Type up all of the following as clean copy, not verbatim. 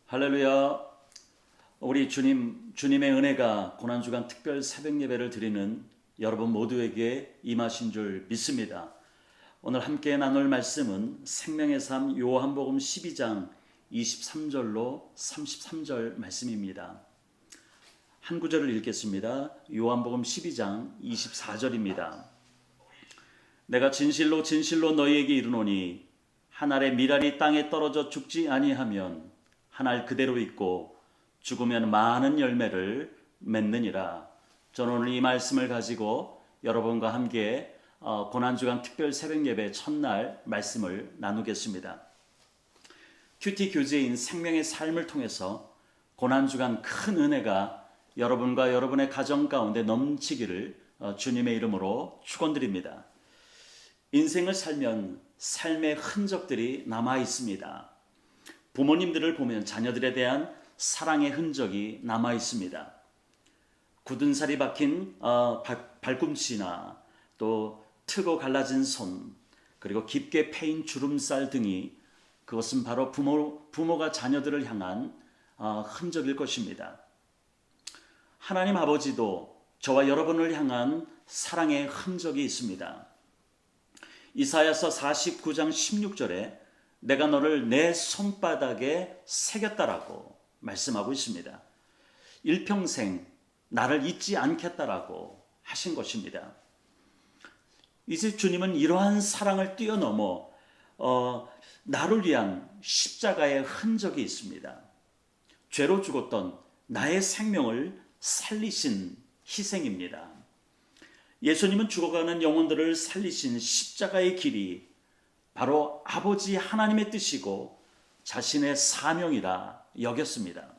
할렐루야. 우리 주님의 은혜가 고난주간 특별 새벽 예배를 드리는 여러분 모두에게 임하신 줄 믿습니다. 오늘 함께 나눌 말씀은 생명의 삶 요한복음 12장 23절로 33절 말씀입니다. 한 구절을 읽겠습니다. 요한복음 12장 24절입니다. 내가 진실로 진실로 너희에게 이르노니 한 알의 밀알이 땅에 떨어져 죽지 아니하면 한 알 그대로 있고 죽으면 많은 열매를 맺느니라. 저는 오늘 이 말씀을 가지고 여러분과 함께 고난주간 특별 새벽 예배 첫날 말씀을 나누겠습니다. 큐티 교제인 생명의 삶을 통해서 고난주간 큰 은혜가 여러분과 여러분의 가정 가운데 넘치기를 주님의 이름으로 축원드립니다. 인생을 살면 삶의 흔적들이 남아 있습니다. 부모님들을 보면 자녀들에 대한 사랑의 흔적이 남아 있습니다. 굳은 살이 박힌 발꿈치나 또 트고 갈라진 손, 그리고 깊게 패인 주름살 등이 그것은 바로 부모가 자녀들을 향한 흔적일 것입니다. 하나님 아버지도 저와 여러분을 향한 사랑의 흔적이 있습니다. 이사야서 49장 16절에 내가 너를 내 손바닥에 새겼다라고 말씀하고 있습니다. 일평생 나를 잊지 않겠다라고 하신 것입니다. 이제 주님은 이러한 사랑을 뛰어넘어 나를 위한 십자가의 흔적이 있습니다. 죄로 죽었던 나의 생명을 살리신 희생입니다. 예수님은 죽어가는 영혼들을 살리신 십자가의 길이 바로 아버지 하나님의 뜻이고 자신의 사명이라 여겼습니다.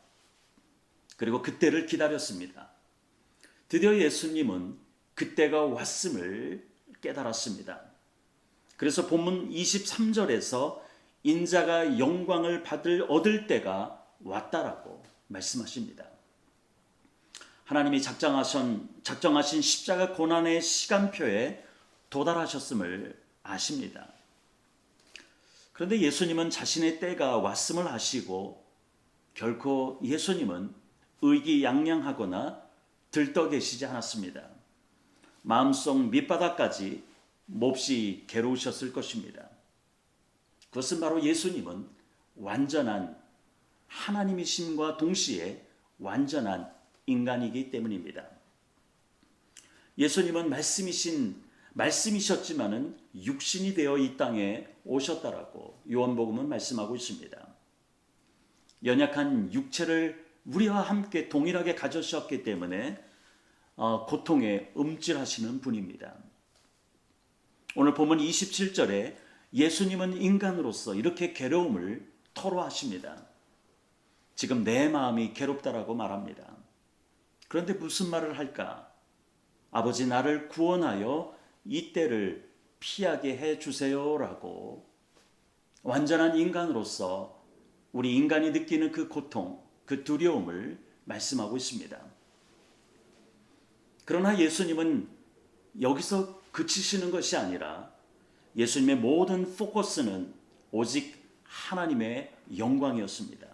그리고 그때를 기다렸습니다. 드디어 예수님은 그때가 왔음을 깨달았습니다. 그래서 본문 23절에서 인자가 영광을 얻을 때가 왔다라고 말씀하십니다. 하나님이 작정하신 십자가 고난의 시간표에 도달하셨음을 아십니다. 그런데 예수님은 자신의 때가 왔음을 아시고 결코 예수님은 의기양양하거나 들떠 계시지 않았습니다. 마음속 밑바닥까지 몹시 괴로우셨을 것입니다. 그것은 바로 예수님은 완전한 하나님이심과 동시에 완전한 인간이기 때문입니다. 예수님은 말씀이셨지만은 육신이 되어 이 땅에 오셨다라고 요한복음은 말씀하고 있습니다. 연약한 육체를 우리와 함께 동일하게 가지셨기 때문에 고통에 음질하시는 분입니다. 오늘 본문 27절에 예수님은 인간으로서 이렇게 괴로움을 토로하십니다. 지금 내 마음이 괴롭다라고 말합니다. 그런데 무슨 말을 할까? 아버지 나를 구원하여 이 때를 피하게 해주세요라고 완전한 인간으로서 우리 인간이 느끼는 그 고통, 그 두려움을 말씀하고 있습니다. 그러나 예수님은 여기서 그치시는 것이 아니라 예수님의 모든 포커스는 오직 하나님의 영광이었습니다.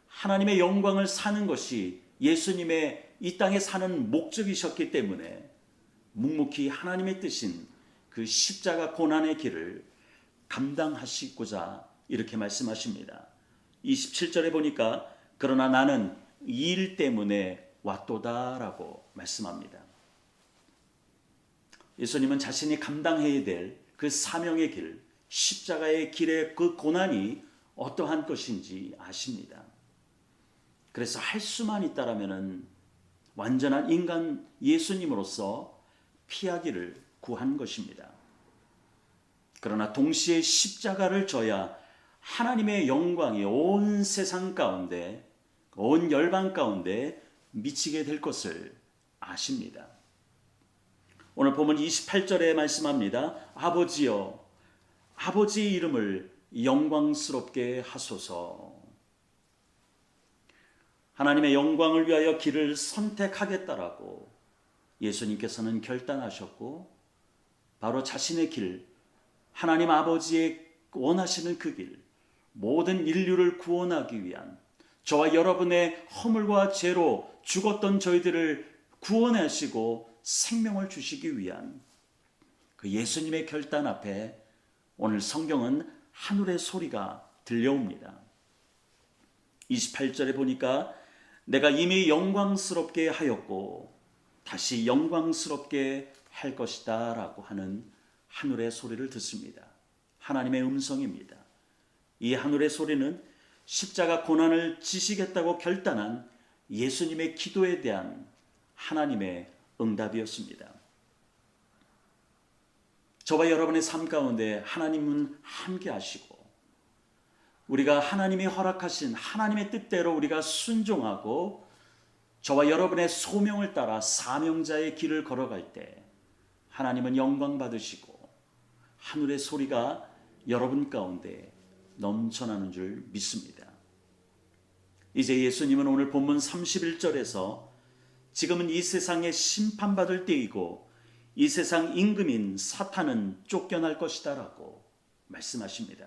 하나님의 영광을 사는 것이 예수님의 이 땅에 사는 목적이셨기 때문에 묵묵히 하나님의 뜻인 그 십자가 고난의 길을 감당하시고자 이렇게 말씀하십니다. 27절에 보니까 그러나 나는 이 일 때문에 왔도다라고 말씀합니다. 예수님은 자신이 감당해야 될 그 사명의 길, 십자가의 길의 그 고난이 어떠한 것인지 아십니다. 그래서 할 수만 있다라면은 완전한 인간 예수님으로서 피하기를 구한 것입니다. 그러나 동시에 십자가를 져야 하나님의 영광이 온 세상 가운데, 온 열방 가운데 미치게 될 것을 아십니다. 오늘 보면 28절에 말씀합니다. 아버지여, 아버지의 이름을 영광스럽게 하소서. 하나님의 영광을 위하여 길을 선택하겠다라고 예수님께서는 결단하셨고 바로 자신의 길, 하나님 아버지의 원하시는 그 길, 모든 인류를 구원하기 위한, 저와 여러분의 허물과 죄로 죽었던 저희들을 구원하시고 생명을 주시기 위한 그 예수님의 결단 앞에 오늘 성경은 하늘의 소리가 들려옵니다. 28절에 보니까 내가 이미 영광스럽게 하였고 다시 영광스럽게 할 것이다 라고 하는 하늘의 소리를 듣습니다. 하나님의 음성입니다. 이 하늘의 소리는 십자가 고난을 지시겠다고 결단한 예수님의 기도에 대한 하나님의 응답이었습니다. 저와 여러분의 삶 가운데 하나님은 함께 하시고 우리가 하나님이 허락하신 하나님의 뜻대로 우리가 순종하고 저와 여러분의 소명을 따라 사명자의 길을 걸어갈 때 하나님은 영광 받으시고 하늘의 소리가 여러분 가운데 넘쳐나는 줄 믿습니다. 이제 예수님은 오늘 본문 31절에서 지금은 이 세상에 심판받을 때이고 이 세상 임금인 사탄은 쫓겨날 것이다 라고 말씀하십니다.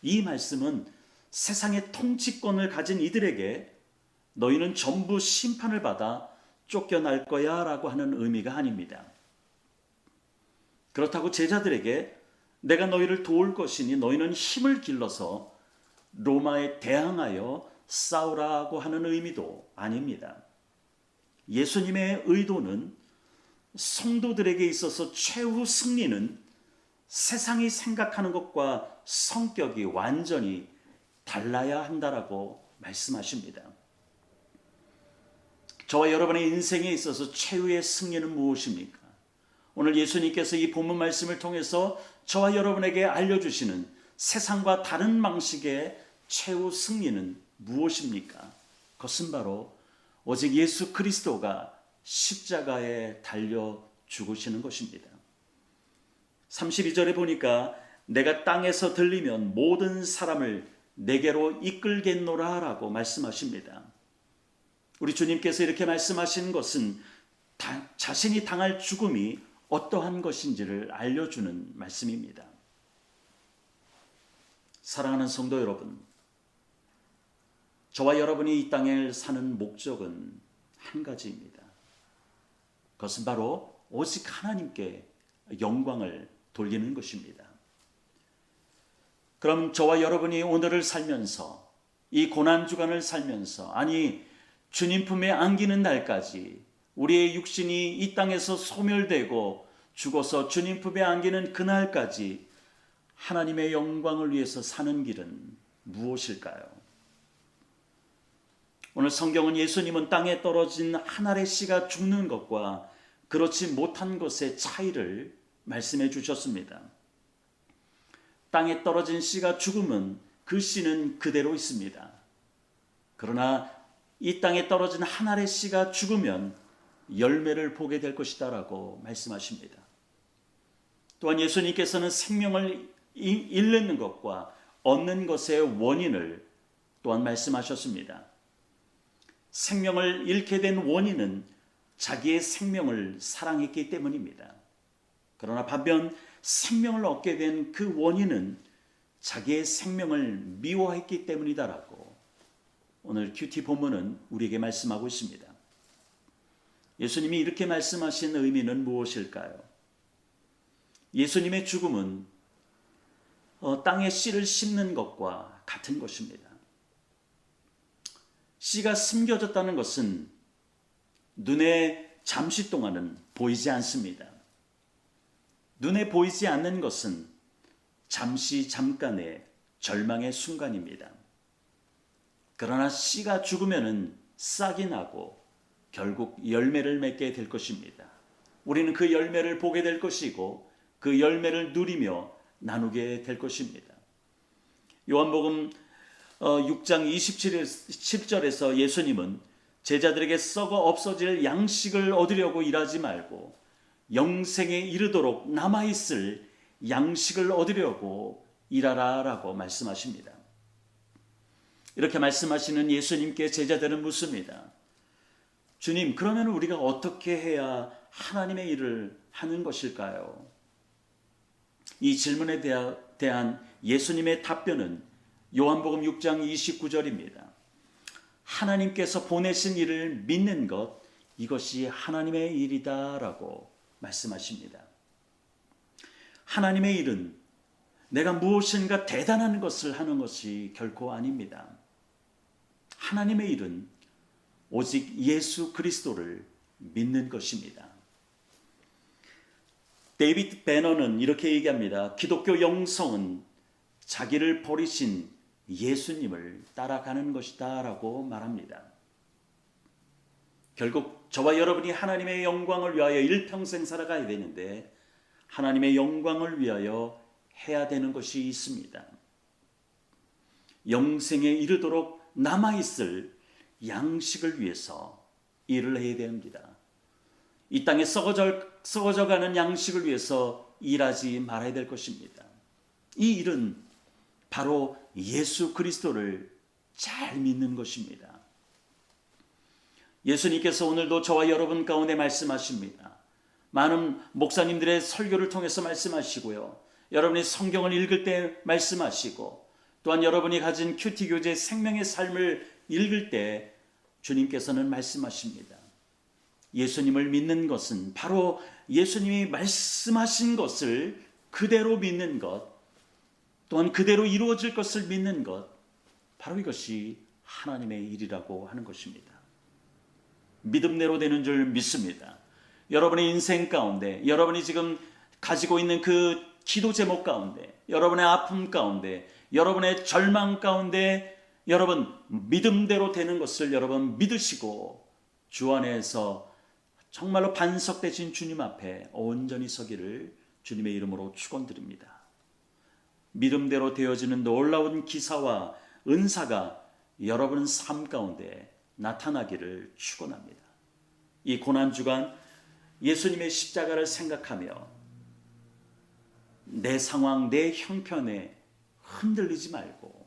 이 말씀은 세상의 통치권을 가진 이들에게 너희는 전부 심판을 받아 쫓겨날 거야 라고 하는 의미가 아닙니다. 그렇다고 제자들에게 내가 너희를 도울 것이니 너희는 힘을 길러서 로마에 대항하여 싸우라고 하는 의미도 아닙니다. 예수님의 의도는 성도들에게 있어서 최후 승리는 세상이 생각하는 것과 성격이 완전히 달라야 한다라고 말씀하십니다. 저와 여러분의 인생에 있어서 최후의 승리는 무엇입니까? 오늘 예수님께서 이 본문 말씀을 통해서 저와 여러분에게 알려주시는 세상과 다른 방식의 최후 승리는 무엇입니까? 그것은 바로 오직 예수 그리스도가 십자가에 달려 죽으시는 것입니다. 32절에 보니까 내가 땅에서 들리면 모든 사람을 내게로 이끌겠노라 라고 말씀하십니다. 우리 주님께서 이렇게 말씀하신 것은 자신이 당할 죽음이 어떠한 것인지를 알려주는 말씀입니다. 사랑하는 성도 여러분, 저와 여러분이 이 땅에 사는 목적은 한 가지입니다. 그것은 바로 오직 하나님께 영광을 돌리는 것입니다. 그럼 저와 여러분이 오늘을 살면서 이 고난주간을 살면서 아니 주님 품에 안기는 날까지 우리의 육신이 이 땅에서 소멸되고 죽어서 주님 품에 안기는 그날까지 하나님의 영광을 위해서 사는 길은 무엇일까요? 오늘 성경은 예수님은 땅에 떨어진 한 알의 씨가 죽는 것과 그렇지 못한 것의 차이를 말씀해 주셨습니다. 땅에 떨어진 씨가 죽으면 그 씨는 그대로 있습니다. 그러나 이 땅에 떨어진 한 알의 씨가 죽으면 열매를 보게 될 것이다 라고 말씀하십니다. 또한 예수님께서는 생명을 잃는 것과 얻는 것의 원인을 또한 말씀하셨습니다. 생명을 잃게 된 원인은 자기의 생명을 사랑했기 때문입니다. 그러나 반면 생명을 얻게 된 그 원인은 자기의 생명을 미워했기 때문이다라고 오늘 큐티 본문은 우리에게 말씀하고 있습니다. 예수님이 이렇게 말씀하신 의미는 무엇일까요? 예수님의 죽음은 땅에 씨를 심는 것과 같은 것입니다. 씨가 숨겨졌다는 것은 눈에 잠시 동안은 보이지 않습니다. 눈에 보이지 않는 것은 잠깐의 절망의 순간입니다. 그러나 씨가 죽으면은 싹이 나고 결국 열매를 맺게 될 것입니다. 우리는 그 열매를 보게 될 것이고 그 열매를 누리며 나누게 될 것입니다. 요한복음 6장 27절에서 예수님은 제자들에게 썩어 없어질 양식을 얻으려고 일하지 말고 영생에 이르도록 남아있을 양식을 얻으려고 일하라 라고 말씀하십니다. 이렇게 말씀하시는 예수님께 제자들은 묻습니다. 주님, 그러면 우리가 어떻게 해야 하나님의 일을 하는 것일까요? 이 질문에 대한 예수님의 답변은 요한복음 6장 29절입니다. 하나님께서 보내신 일을 믿는 것, 이것이 하나님의 일이다라고 말씀하십니다. 하나님의 일은 내가 무엇인가 대단한 것을 하는 것이 결코 아닙니다. 하나님의 일은 오직 예수 그리스도를 믿는 것입니다. 데이비드 배너는 이렇게 얘기합니다. 기독교 영성은 자기를 버리신 예수님을 따라가는 것이다 라고 말합니다. 결국 저와 여러분이 하나님의 영광을 위하여 일평생 살아가야 되는데 하나님의 영광을 위하여 해야 되는 것이 있습니다. 영생에 이르도록 남아있을 양식을 위해서 일을 해야 됩니다. 이 땅에 썩어져가는 양식을 위해서 일하지 말아야 될 것입니다. 이 일은 바로 예수 그리스도를 잘 믿는 것입니다. 예수님께서 오늘도 저와 여러분 가운데 말씀하십니다. 많은 목사님들의 설교를 통해서 말씀하시고요. 여러분이 성경을 읽을 때 말씀하시고 또한 여러분이 가진 큐티 교제 생명의 삶을 읽을 때 주님께서는 말씀하십니다. 예수님을 믿는 것은 바로 예수님이 말씀하신 것을 그대로 믿는 것, 또한 그대로 이루어질 것을 믿는 것, 바로 이것이 하나님의 일이라고 하는 것입니다. 믿음대로 되는 줄 믿습니다. 여러분의 인생 가운데, 여러분이 지금 가지고 있는 그 기도 제목 가운데, 여러분의 아픔 가운데, 여러분의 절망 가운데 여러분 믿음대로 되는 것을 여러분 믿으시고 주 안에서 정말로 반석되신 주님 앞에 온전히 서기를 주님의 이름으로 축원드립니다. 믿음대로 되어지는 놀라운 기사와 은사가 여러분 삶 가운데 나타나기를 축원합니다. 이 고난주간 예수님의 십자가를 생각하며 내 상황, 내 형편에 흔들리지 말고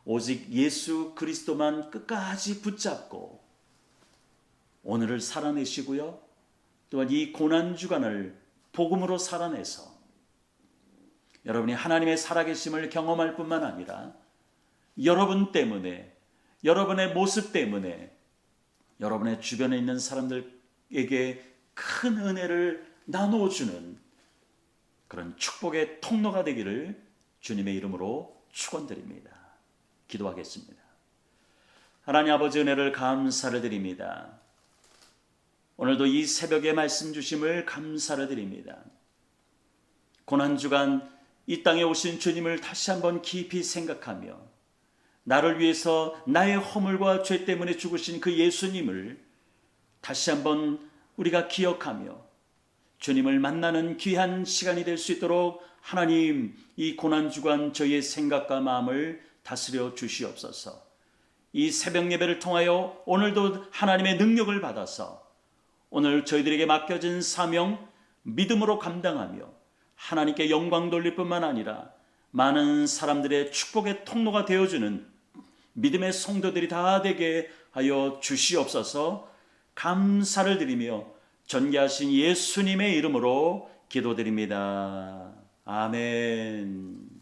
오직 예수 그리스도만 끝까지 붙잡고 오늘을 살아내시고요. 또한 이 고난주간을 복음으로 살아내서 여러분이 하나님의 살아계심을 경험할 뿐만 아니라 여러분 때문에, 여러분의 모습 때문에 여러분의 주변에 있는 사람들에게 큰 은혜를 나누어주는 그런 축복의 통로가 되기를 주님의 이름으로 축원드립니다. 기도하겠습니다. 하나님 아버지 은혜를 감사를 드립니다. 오늘도 이 새벽에 말씀 주심을 감사를 드립니다. 고난주간 이 땅에 오신 주님을 다시 한번 깊이 생각하며 나를 위해서 나의 허물과 죄 때문에 죽으신 그 예수님을 다시 한번 우리가 기억하며 주님을 만나는 귀한 시간이 될 수 있도록 하나님 이 고난주간 저희의 생각과 마음을 다스려 주시옵소서. 이 새벽 예배를 통하여 오늘도 하나님의 능력을 받아서 오늘 저희들에게 맡겨진 사명 믿음으로 감당하며 하나님께 영광 돌릴 뿐만 아니라 많은 사람들의 축복의 통로가 되어주는 믿음의 성도들이 다 되게 하여 주시옵소서. 감사를 드리며 전개하신 예수님의 이름으로 기도드립니다. 아멘.